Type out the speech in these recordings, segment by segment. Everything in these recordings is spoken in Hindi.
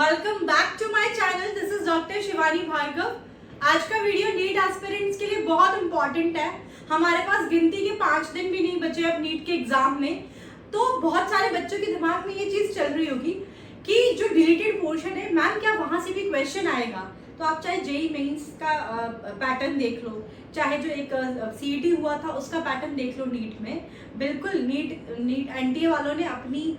Welcome back to my channel. This is doctor Shivani Bhargav. आज का वीडियो नीट एस्पिरेंट्स के लिए बहुत इंपॉर्टेंट है। हमारे पास गिनती के 5 दिन भी नहीं बचे अब नीट के एग्जाम में, तो बहुत सारे बच्चों के दिमाग में ये चीज चल रही होगी कि जो डिलीटेड पोर्शन है मैम क्या वहां से भी क्वेश्चन आएगा। तो आप चाहे जेई मेंस का पैटर्न देख लो, चाहे जो एक सीईटी हुआ था उसका पैटर्न देख लो नीट में। बिल्कुल नीट एनटीए वालों ने अपनी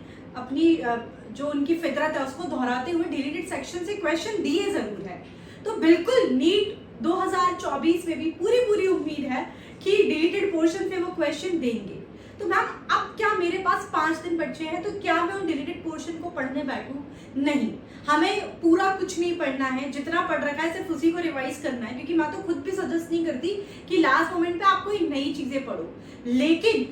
जो उनकी फितरत है उसको दोहराते हुए डिलीटेड सेक्शन से क्वेश्चन दिए जरूर है। तो बिल्कुल नीट 2024 में भी पूरी उम्मीद है कि डिलीटेड पोर्शन से वो क्वेश्चन देंगे। तो मैम अब क्या मेरे पास 5 दिन बचे हैं तो क्या मैं उन डिलीटेड पोर्शन को पढ़ने बैठूं? नहीं, हमें पूरा कुछ नहीं पढ़ना है। जितना पढ़ रखा है सिर्फ उसी को रिवाइज करना है, क्योंकि मैं तो खुद भी सजेस्ट नहीं करती कि लास्ट मोमेंट पे आप कोई नई चीजें पढ़ो। लेकिन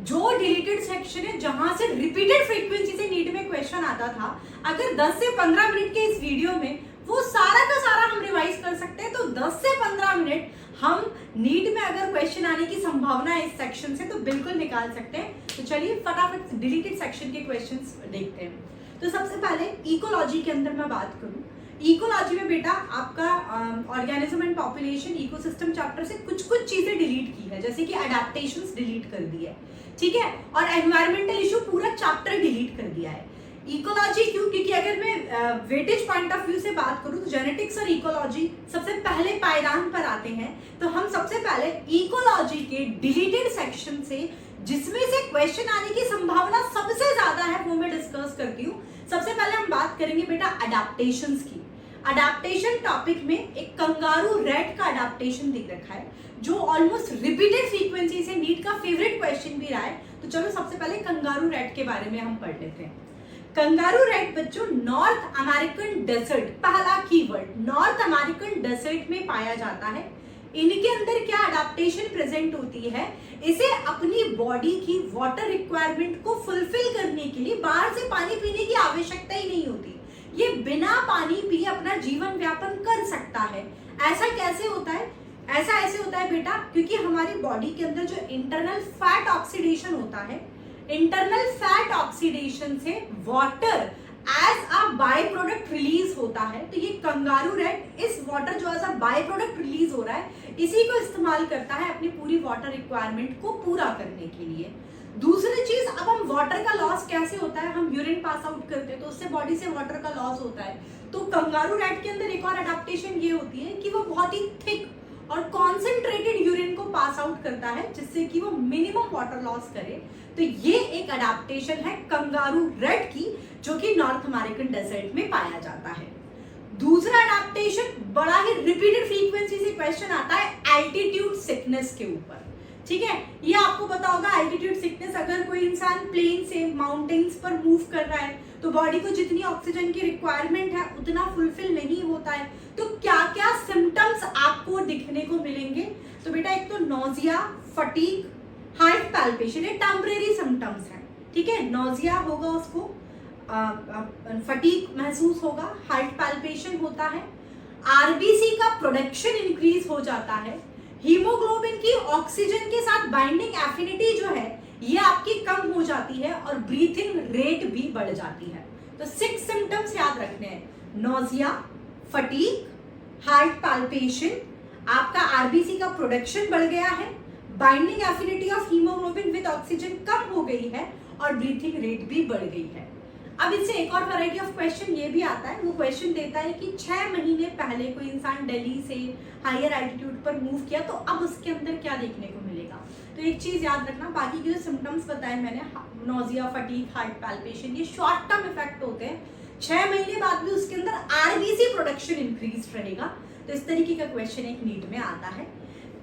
जो डिलीटेड सेक्शन है जहां से रिपीटेड फ्रीक्वेंसी से नीट में क्वेश्चन आता था, अगर 10 से 15 मिनट के इस वीडियो में वो सारा का सारा हम रिवाइज कर सकते हैं, तो 10 से 15 मिनट हम नीट में अगर क्वेश्चन आने की संभावना है इस सेक्शन से तो बिल्कुल निकाल सकते हैं। तो चलिए फटाफट डिलीटेड सेक्शन के क्वेश्चंस देखते हैं। तो सबसे पहले इकोलॉजी के अंदर मैं बात करूं, इकोलॉजी में बेटा आपका organism and population ecosystem chapter से कुछ चीजें डिलीट की है, जैसे कि अडेप्टेशंस डिलीट कर दी है, ठीक है, और एनवायरमेंटल इशू पूरा चैप्टर डिलीट कर दिया है। इकोलॉजी क्यों? क्योंकि अगर मैं वेटेज पॉइंट ऑफ व्यू से बात करूं तो जेनेटिक्स और इकोलॉजी सबसे पहले पायदान पर आते हैं। तो हम सबसे पहले इकोलॉजी के डिलीटेड सेक्शन से जिसमें से क्वेश्चन आने की संभावना सबसे ज्यादा है वो मैं डिस्कस करती हूँ। सबसे पहले हम बात करेंगे बेटा अडेप्टेशंस की। अडेप्टेशन टॉपिक में एक कंगारू रैट का अडेप्टेशन दिख रखा है जो ऑलमोस्ट रिपीटेड फ्रीक्वेंसी से नीट का फेवरेट क्वेश्चन भी रहा है। तो चलो सबसे पहले कंगारू रैट के बारे में हम पढ़ लेते हैं। कंगारू रैट बच्चों नॉर्थ अमेरिकन डेजर्ट, पहला कीवर्ड नॉर्थ अमेरिकन डेजर्ट में पाया जाता है। इनके अंदर क्या अडेप्टेशन प्रेजेंट होती है, इसे अपनी बॉडी की वाटर रिक्वायरमेंट को फुलफिल करने के लिए बाहर से पानी पीने की आवश्यकता ही नहीं होती। ये बिना पानी पिए अपना जीवन व्यापन कर सकता है। ऐसा कैसे होता है? ऐसा ऐसे होता है बेटा क्योंकि हमारी बॉडी के अंदर जो इंटरनल फैट ऑक्सीडेशन होता है, इंटरनल फैट ऑक्सीडेशन से water as a by product release होता है। तो ये कंगारू रैट इस वाटर जो as a by product release हो रहा है इसी को इस्तेमाल करता है अपनी पूरी वाटर रिक्वायरमेंट को पूरा करने के लिए। दूसरी चीज, अब हम वाटर का लॉस कैसे होता है, हम यूरिन पास आउट करते हैं तो उससे बॉडी से वाटर का लॉस होता है। तो कंगारू रैट के अंदर एक और अडेप्टेशन ये होती है कि वो बहुत ही थिक और कॉन्सेंट्रेटेड यूरिन को पास आउट करता है जिससे कि वो मिनिमम वाटर लॉस करे। तो ये एक अडेप्टेशन है कंगारू रैट की जो कि नॉर्थ अमेरिकन डेजर्ट में पाया जाता है। दूसरा अडेप्टेशन बड़ा ही रिपीटेड फ्रीक्वेंसी से क्वेश्चन आता है एल्टीट्यूड सिकनेस के ऊपर, ठीक है। ये आपको पता होगा एल्टीट्यूड सिकनेस, अगर कोई इंसान प्लेन से माउंटेन्स पर मूव कर रहा है तो बॉडी को जितनी ऑक्सीजन की रिक्वायरमेंट है उतना फुलफिल नहीं होता है। तो क्या क्या सिम्टम्स आपको दिखने को मिलेंगे? तो बेटा एक तो नोजिया, फटीग, हार्ट पैल्पेशन, ये टेम्परेरी सिम्टम्स हैं, ठीक है। नोजिया होगा, उसको फटीग महसूस होगा, हार्ट पैल्पेशन होता है, आरबीसी का प्रोडक्शन इंक्रीज हो जाता है, हीमोग्लोबिन की ऑक्सीजन के साथ बाइंडिंग एफिनिटी जो है ये आपकी कम हो जाती है और ब्रीथिंग रेट भी बढ़ जाती है। तो 6 सिम्टम्स याद रखने हैं, नोजिया, फटीग, हार्ट पैल्पेशन, आपका आरबीसी का प्रोडक्शन बढ़ गया है, binding affinity of haemoglobin with oxygen कम हो गई है और ब्रीथिंग रेट भी बढ़ गई है। अब इससे एक और वैरायटी ऑफ क्वेश्चन ये भी आता है, वो क्वेश्चन देता है कि 6 महीने पहले कोई इंसान दिल्ली से हायर एल्टीट्यूड पर मूव किया तो अब उसके अंदर क्या देखने को मिलेगा। तो एक चीज याद रखना, बाकी के जो सिम्टम्स बताए मैंने, नोजिया, फटीग, हार्ट पैल्पेशन, ये शॉर्ट टर्म इफेक्ट होते हैं। 6 महीने बाद भी उसके अंदर आरबीसी प्रोडक्शन इंक्रीज रहेगा। तो इस तरीके का क्वेश्चन एक नीट में आता है।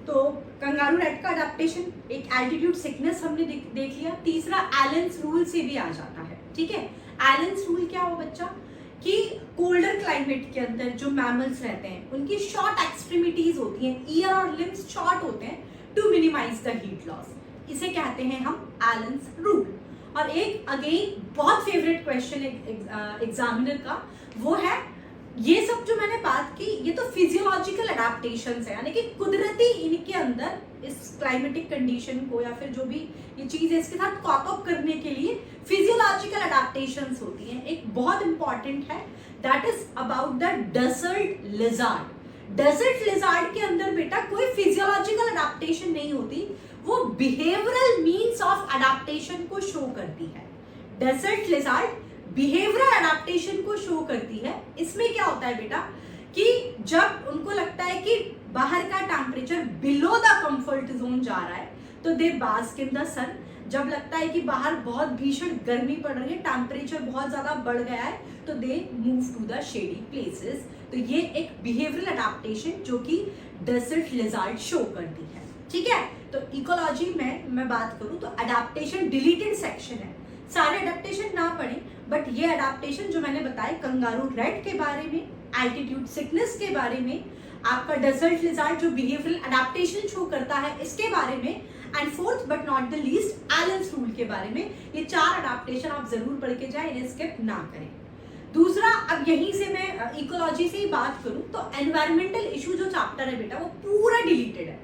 तो कंगारू रैट का अडेप्टेशन, एक एल्टीट्यूड सिकनेस हमने देख लिया। तीसरा एलेंस रूल से भी आ जाता है, ठीक है। एलेंस रूल क्या हो बच्चा कि कोल्डर क्लाइमेट के अंदर जो मैमल्स रहते हैं उनकी शॉर्ट एक्सट्रीमिटीज होती हैं, ईयर और लिम्स शॉर्ट होते हैं to minimise the heat loss, इसे कहते हैं हम एलेंस रूल। और एक अगेन बहुत फेवरेट क्वेश्चन एग्जामिनर का वो है ये सब जो मैंने बात की ये तो फिजियोलॉजिकल अडेप्टेशंस है, यानी कि कुदरती इनके अंदर इस क्लाइमेटिक कंडीशन को या फिर जो भी ये चीज है इसके साथ कॉप अप करने के लिए फिजियोलॉजिकल अडेप्टेशंस होती हैं। एक बहुत इंपॉर्टेंट है that is about the desert lizard. Desert lizard के अंदर बेटा कोई फिजियोलॉजिकल अडेप्टेशन नहीं होती, वो बिहेवियरल मीन्स ऑफ अडेप्टेशन को शो करती है। डेजर्ट लिजार्ड बिहेवियरल अडेप्टेशन को शो करती है। इसमें क्या होता है बेटा कि जब उनको लगता है कि बाहर का temperature below the comfort zone जा रहा है तो दे बास्क इन द सन। जब लगता है कि बाहर बहुत भीषण गर्मी पड़ रही है, टेम्परेचर बहुत ज्यादा बढ़ गया है, तो they move to the shady places. तो ये एक बिहेवियरल अडेप्टेशन जो कि डेजर्ट लिजार्ड शो करती है। ठीक है, तो इकोलॉजी में मैं बात करूं तो अडेप्टेशन डिलीटेड सेक्शन है, सारे अडेप्टेशन ना पढ़े, बट ये अडेप्टेशन जो मैंने बताए कंगारू रेड के बारे में, एल्टीट्यूड सिकनेस के बारे में, आपका डेजर्ट लिजार्ड जो बिहेवियरल अडेप्टेशन शो करता है इसके बारे में, and fourth but not the least Allen's rule के बारे में। ये 4 अडेप्टेशन आप जरूर पढ़ के जाए, इन्हें स्किप ना करें। दूसरा, अब यहीं से मैं इकोलॉजी से ही बात करूं तो एनवायरमेंटल इशू जो चैप्टर है बेटा वो पूरा डिलीटेड है,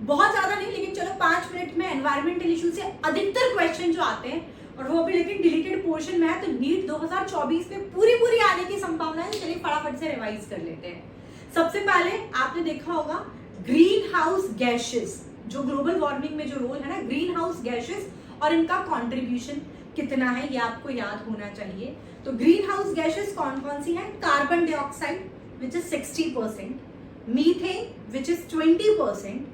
बहुत ज्यादा नहीं, लेकिन चलो 5 मिनट में एनवायरमेंटल इशू से अधिकतर क्वेश्चन जो आते हैं और वो भी लेकिन डिलीटेड पोर्शन में है, तो नीट 2024 में पूरी आने की संभावना है। चलिए फटाफट से रिवाइज कर लेते हैं। सबसे पहले आपने देखा होगा ग्रीन हाउस गैसेस, जो ग्लोबल वार्मिंग में जो रोल है ना, ग्रीन हाउस गैसेस और इनका कॉन्ट्रीब्यूशन कितना है ये आपको याद होना चाहिए। तो ग्रीन हाउस गैसेस कौन कौन सी है? Carbon dioxide which is 60%, methane which is 20%,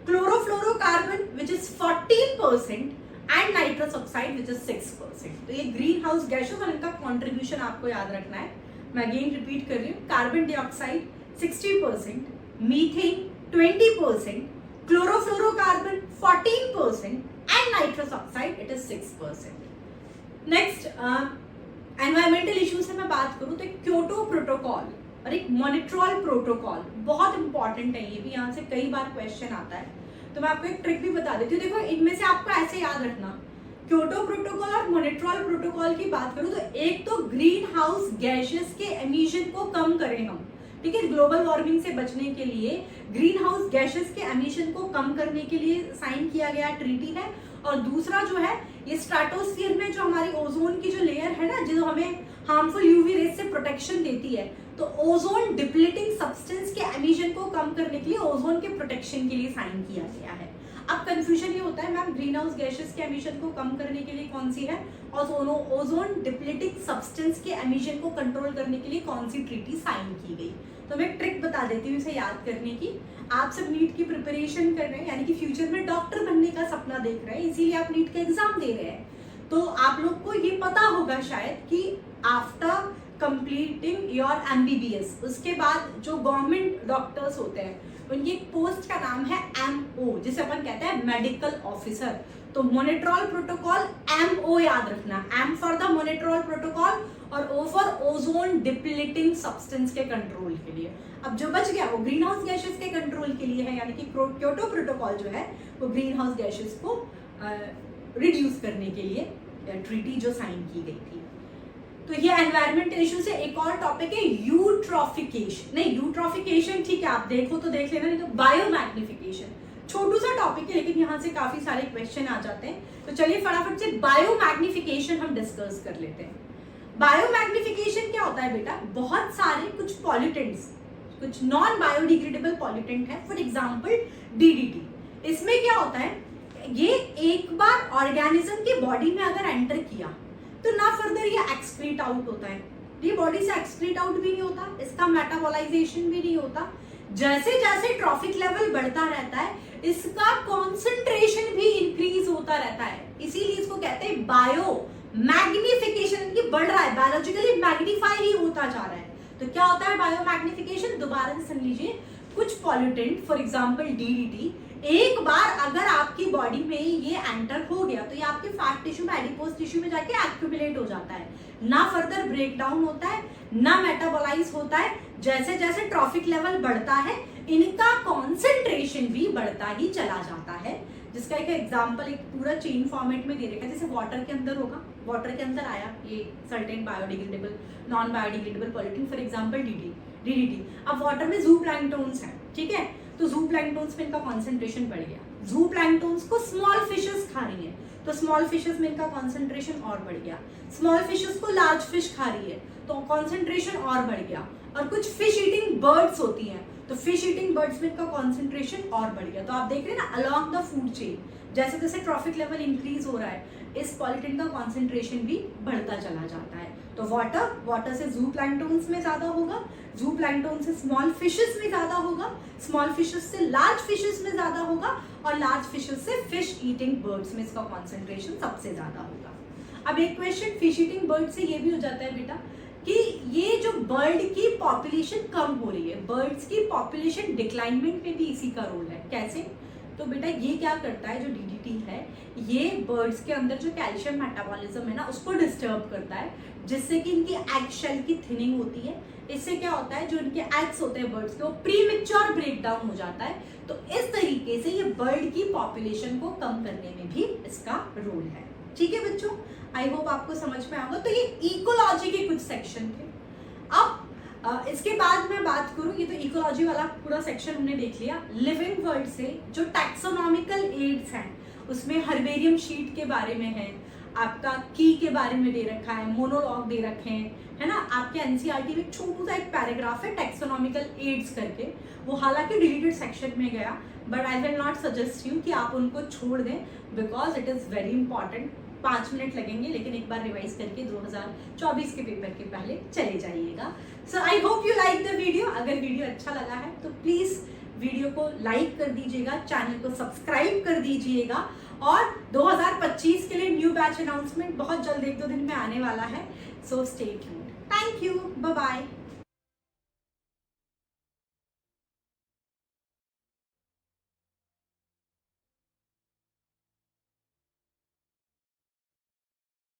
chlorofluorocarbon which is 14%, and nitrous oxide which is 6%। तो ये ग्रीन हाउस गैसेस और इनका कॉन्ट्रीब्यूशन आपको याद रखना है। मैं अगेन रिपीट कर रही हूँ, carbon dioxide 60%, methane 20%, chlorofluorocarbon 14%, and nitrous oxide it is 6%। Next, environmental issue से मैं बात करूं तो एक क्योटो प्रोटोकॉल और एक मॉनिट्रॉल प्रोटोकॉल बहुत इंपॉर्टेंट है, ये भी यहाँ से कई बार क्वेश्चन आता है। तो मैं आपको एक ट्रिक भी बता देती हूँ, देखो इनमें से आपको ऐसे याद रखना, क्योटो प्रोटोकॉल और मॉनिट्रॉल प्रोटोकॉल की बात करूँ तो एक तो ग्रीन हाउस गैसेस के एमिशन को कम करें हम, ठीक है, ग्लोबल वार्मिंग से बचने के लिए ग्रीन हाउस गैसेस के एमिशन को कम करने के लिए साइन किया गया ट्रीटी है। और दूसरा जो है ये स्ट्रेटोस्फीयर में जो हमारी ओजोन की जो लेयर है ना, जो हमें हार्मफुल यूवी रेज से प्रोटेक्शन देती है, तो ओजोन डिप्लीटिंग सब्सटेंस के एमिशन को कम करने के लिए ओजोन के प्रोटेक्शन के लिए साइन किया गया है। अब कंफ्यूजन ये होता है मैम ग्रीन हाउस गैसेस के एमिशन को कम करने के लिए कौन सी है और ओजोन डिप्लीटिंग सब्सटेंस के एमिशन को कंट्रोल करने के लिए कौन सी ट्रीटी साइन की गई। तो मैं एक ट्रिक बता देती हूँ इसे याद करने की। आप सब नीट की प्रिपरेशन कर रहे हैं, यानी कि फ्यूचर में डॉक्टर बनने का सपना देख रहे हैं, इसीलिए आप नीट का एग्जाम दे रहे हैं, तो आप लोग को ये पता होगा शायद कि आफ्टर कंप्लीटिंग योर एमबीबीएस उसके बाद जो गवर्नमेंट डॉक्टर्स होते हैं उनकी पोस्ट का नाम है एमओ, जिसे अपन कहते हैं मेडिकल ऑफिसर। तो मॉनिट्रॉल प्रोटोकॉल एमओ याद रखना, M for the Montreal protocol और O for ozone depleting substance के कंट्रोल के लिए। अब जो बच गया वो ग्रीन हाउस गैसेस के कंट्रोल के लिए है, यानी कि क्योटो प्रोटोकॉल जो है वो ग्रीन हाउस गैसेस को रिड्यूस करने के लिए ट्रीटी जो साइन की गई थी। तो ये एनवायरमेंटल इशू से एक और टॉपिक है यूट्रॉफिकेशन, नहीं यूट्रॉफिकेशन ठीक है आप देखो तो देख लेना, नहीं तो बायोमैग्निफिकेशन, छोटू सा टॉपिक है लेकिन यहाँ से काफी सारे क्वेश्चन आ जाते हैं। तो चलिए फटाफट से बायोमैग्निफिकेशन हम डिस्कस कर लेते हैं। बायोमैग्निफिकेशन क्या होता है बेटा? बहुत सारे कुछ पॉल्यूटेंट्स, कुछ नॉन बायोडिग्रेडेबल पॉल्यूटेंट है, फॉर एग्जांपल डीडीटी। इसमें क्या होता है, ये एक बार ऑर्गेनिज्म की बॉडी में अगर एंटर किया तो ना फर्दर ये एक्सक्रीट आउट होता है, ये बॉडी से एक्सक्रीट आउट भी नहीं होता, इसका मेटाबोलाइजेशन भी नहीं होता। जैसे जैसे ट्रॉफिक लेवल बढ़ता रहता है इसका कॉन्सेंट्रेशन भी इंक्रीज होता रहता है, इसीलिए इसको कहते हैं बायो मैग्निफिकेशन, की बढ़ रहा है, बायोलॉजिकली मैग्नीफाई ही होता जा रहा है। तो क्या होता है बायो मैग्निफिकेशन? दोबारा से सुन लीजिए, कुछ पॉल्यूटेंट फॉर एग्जांपल डीडीटी एक बार अगर आपकी बॉडी में ये एंटर हो गया तो ये आपके फैट टिश्यू में, एडिपोज टिश्यू में जाके एक्यूमुलेट हो जाता है, ना फर्दर ब्रेक डाउन होता है, ना मेटाबोलाइज होता है। जैसे जैसे ट्रॉफिक लेवल बढ़ता है इनका कॉन्सेंट्रेशन भी बढ़ता ही चला जाता है, जिसका एक एग्जांपल एक पूरा चेन फॉर्मेट में दे रखा है। जैसे वाटर के अंदर होगा, वाटर के अंदर आया ये certain biodegradable, non biodegradable pollutant, for example DDT. अब वाटर में जू प्लैंक्टन्स है, ठीक है, तो जू प्लैंक्टन्स में इनका कॉन्सेंट्रेशन बढ़ गया। जू प्लैंक्टन्स को स्मॉल फिशेस खा रही है तो स्मॉल फिशेस में इनका कॉन्सेंट्रेशन और बढ़ गया। स्मॉल फिशेस को लार्ज फिश खा रही है तो कॉन्सेंट्रेशन और बढ़ गया। और कुछ फिश ईटिंग बर्ड्स होती हैं तो फिश ईटिंग बर्ड्स में इनका कॉन्सेंट्रेशन और बढ़ गया। तो आप देख रहे हैं ना, अलोंग द फूड चेन जैसे जैसे ट्रॉफिक लेवल इंक्रीज हो रहा है, इस पॉलिटिन का कॉन्सेंट्रेशन भी बढ़ता चला जाता है। तो वाटर से जू प्लैंक्टन्स में ज्यादा होगा, जू प्लैंक्टन से स्मॉल फिशेस में ज्यादा होगा, स्मॉल फिशेस से लार्ज फिशेस में ज्यादा होगा, और लार्ज फिशेस से फिश ईटिंग बर्ड्स में इसका कॉन्सेंट्रेशन सबसे ज्यादा होगा। अब एक क्वेश्चन फिश ईटिंग बर्ड से ये भी हो जाता है बेटा कि ये जो बर्ड की पॉपुलेशन कम हो रही है, बर्ड्स की पॉपुलेशन डिक्लाइनमेंट में भी इसी का रोल है। कैसे? तो बेटा ये क्या करता है, जो डीडीटी है ये बर्ड्स के अंदर जो कैल्शियम मेटाबॉलिज्म है ना उसको डिस्टर्ब करता है, जिससे कि इनकी एग शेल की थिनिंग होती है। इससे क्या होता है, जो इनके एग्स होते हैं बर्ड्स के, वो प्रीमेच्योर ब्रेकडाउन हो जाता है। तो इस तरीके से ये बर्ड की पॉपुलेशन को कम करने में भी इसका रोल है। ठीक है बच्चों, आई होप आपको समझ में आएगा। तो ये इकोलॉजी के कुछ सेक्शन थे। अब इसके बाद मैं बात करूं, ये तो इकोलॉजी वाला पूरा सेक्शन हमने देख लिया। लिविंग वर्ल्ड से जो टैक्सोनॉमिकल एड्स हैं उसमें हर्बेरियम शीट के बारे में है, आपका की के बारे में दे रखा है, मोनोलॉग दे रखे हैं, है ना। आपके एनसीईआरटी में छोटू सा एक पैराग्राफ है टैक्सोनॉमिकल एड्स करके, वो हालांकि डिलीटेड सेक्शन में गया, but I will not suggest you कि आप उनको छोड़ दें because it is very important. 5 minute लगेंगे लेकिन एक बार रिवाइज करके 2024 के पेपर के पहले चले जाइएगा। So I hope you like the video. अगर वीडियो अच्छा लगा है तो प्लीज़ वीडियो को लाइक कर दीजिएगा, चैनल को सब्सक्राइब कर दीजिएगा, और 2025 के लिए न्यू बैच अनाउंसमेंट बहुत जल्द 1-2 दिन में आने वाला है। So stay tuned. Thank you, bye bye.